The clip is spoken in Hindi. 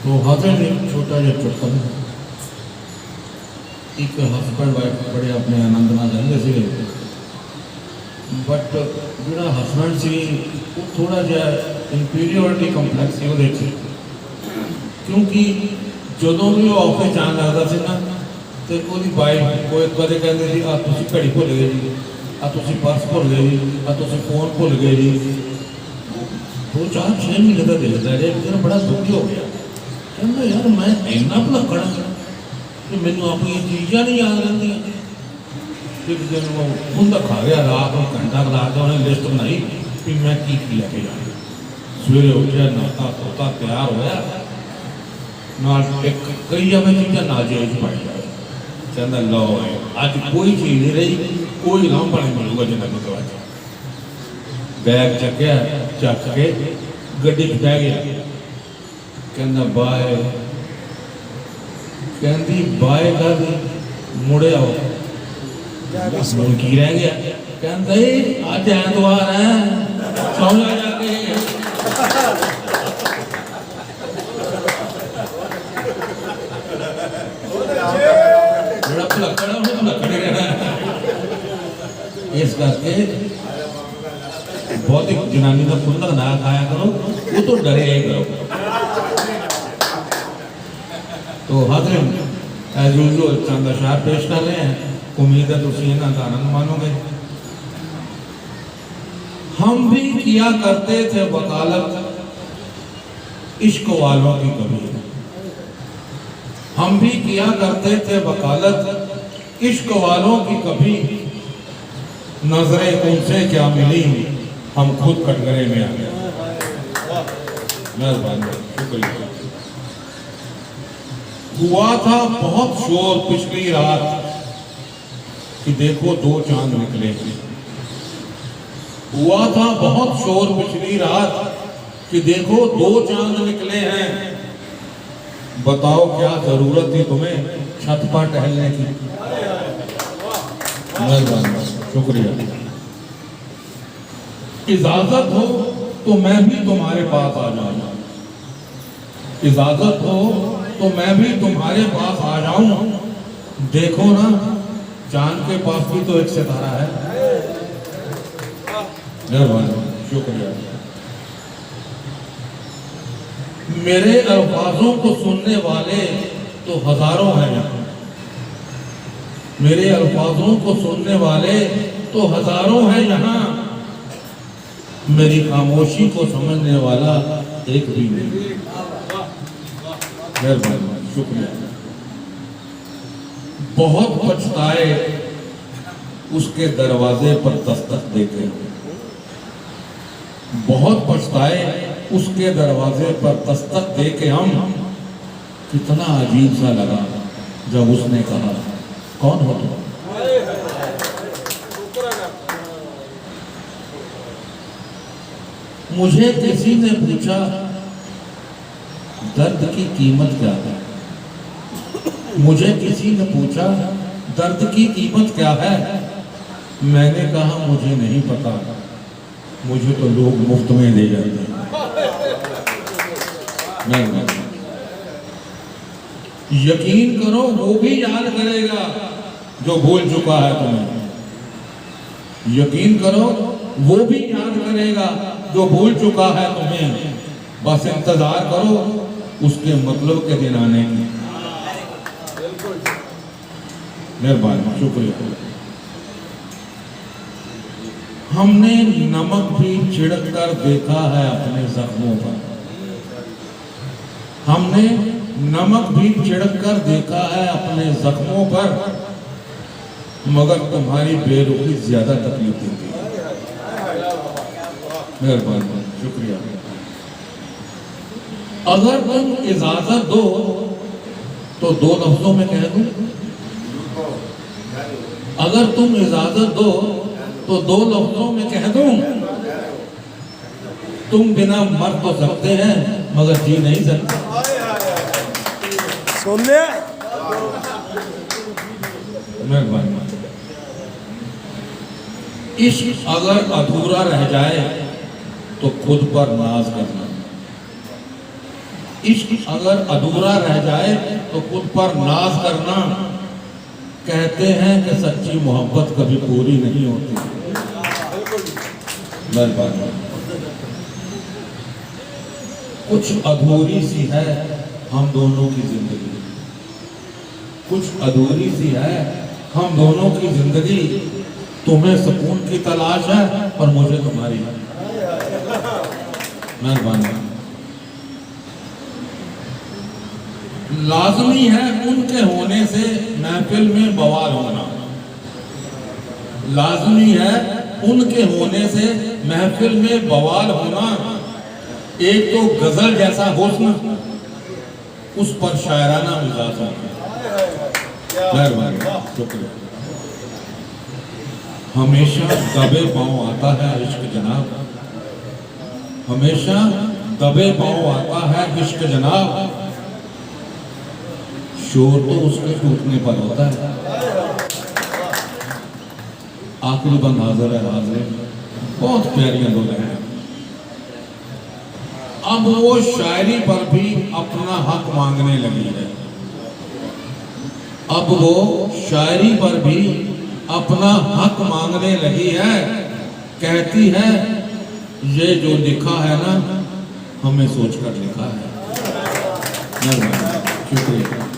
तो हाजिर एक छोटा जिहा चुटकुला एक हसबैंड वाइफ बड़े अपने आनंद नाल रहंदे सीगे बट जो हसबैंड से वो थोड़ा जहा इंफीरियोरिटी कंपलैक्स से वो क्योंकि जो भी वो ऑफिस जान लगता से ना तो वो वाइफ को एक बार कहते जी तुम घड़ी भुल गए जी तुम पर्स भुल गए जी तुम फोन भुल गए जी 2-4-6 महीने का देखता है एक दिन बड़ा दुखी हो गया कहना यार मैं इन्ना भुलक्कड़ कि मैनू अपनी चीज़ां नहीं याद रही एक दिन वो मुंदा खा गया रात में घंटा ला के उन्हें लिस्ट बनाई कि मैं की लेके जाना सवेरे उठा नहाता धोता तैयार होया एक कई में चीज़ा नाजायज पाई जाए कहना लो अज कोई चीज़ नहीं रही कोई लाभ नहीं मिलूगा जिन्हें मैं बैग चक्या चक के गड्डी बह गया कहना बाय कहती बाय कर मुड़े आओ की रह गया कहते अज ऐतवार है सौ जाके इस करके बहुत एक जनानी का खुंदक ना खाया करो वो तो डरे ही करो। तो हाज़िर एज यूजुअल चंद अशार पेश कर रहे हैं, उम्मीद है तुम इन्हां दा आनंद मानोगे। हम भी किया करते थे वकालत इश्क वालों की कभी, हम भी किया करते थे वकालत इश्क वालों की कभी, नजरें उनसे क्या मिली हम खुद कटघरे में आ गए। मेहरबानी, शुक्रिया। हुआ था बहुत शोर पिछली रात कि देखो दो चांद निकले, हुआ था बहुत शोर पिछली रात कि देखो दो चांद निकले हैं, बताओ क्या जरूरत थी तुम्हें छत पर टहलने की। मेहरबानी, शुक्रिया। इजाजत हो तो मैं भी तुम्हारे पास आ जाऊं, इजाजत हो तो मैं भी तुम्हारे पास आ जाऊं, देखो ना चांद के पास भी तो एक सितारा है। मेहरबानी, शुक्रिया। मेरे अल्फाजों को सुनने वाले तो हजारों हैं यहाँ, मेरे अल्फाजों को सुनने वाले तो हजारों हैं यहाँ, मेरी खामोशी को समझने वाला एक भी नहीं। मेहरबानी, शुक्रिया। बहुत पछताए उसके दरवाजे पर दस्तक देके, बहुत पछताए उसके दरवाजे पर दस्तक देके हम, कितना अजीब सा लगा जब उसने कहा कौन हो तुम। मुझे किसी ने पूछा दर्द की कीमत क्या है, मुझे किसी ने पूछा दर्द की कीमत क्या है, मैंने कहा मुझे नहीं पता, मुझे तो लोग मुफ्त में दे जाते हैं। यकीन करो वो भी याद करेगा जो भूल चुका है तुम्हें, यकीन करो वो भी याद करेगा जो भूल चुका है तुम्हें, बस इंतजार करो उसके मतलब के दिन आने की। मेहरबानी, शुक्रिया। हमने नमक भी छिड़क कर देखा है अपने जख्मों पर, हमने नमक भी छिड़क कर देखा है अपने जख्मों पर, मगर तुम्हारी बेरुखी ज्यादा तकलीफ देती है। मेहरबानी, शुक्रिया। अगर तुम इजाजत दो तो दो लफ्जों में कह दूं, अगर तुम इजाजत दो तो दो लफ्जों में कह दूं, तुम बिना मर तो सकते हैं मगर जी नहीं सकते। सुन ले। मेहरबानी। इश्क अगर अधूरा रह जाए तो खुद पर नाज करना, इश्क अगर अधूरा रह जाए तो खुद पर नाज करना। कहते हैं कि सच्ची मोहब्बत कभी पूरी नहीं होती। मेहरबानी। कुछ अधूरी सी है हम दोनों की जिंदगी, कुछ अधूरी सी है हम दोनों की जिंदगी। तुम्हें सुकून की तलाश है और मुझे तुम्हारी। मेहरबानी। लाजमी है उनके होने से महफिल में बवाल होना। लाजमी है उनके होने से महफिल में बवाल होना। एक तो गजल जैसा हुस्न, उस पर शायराना मिजाज होना। मेहरबानी, शुक्रिया। हमेशा दबे पांव आता है इश्क जनाब, हमेशा दबे पांव आता है इश्क जनाब। शोर तो उसके टूटने पर होता है। आखिरी बंद हाजिर है, हाजिर बहुत प्यारियां बोले हैं। अब वो शायरी पर भी अपना हक मांगने लगी है। अब वो शायरी पर भी अपना हक मांगने लगी है। कहती है ये जो लिखा है ना हमें सोचकर लिखा है। शुक्रिया।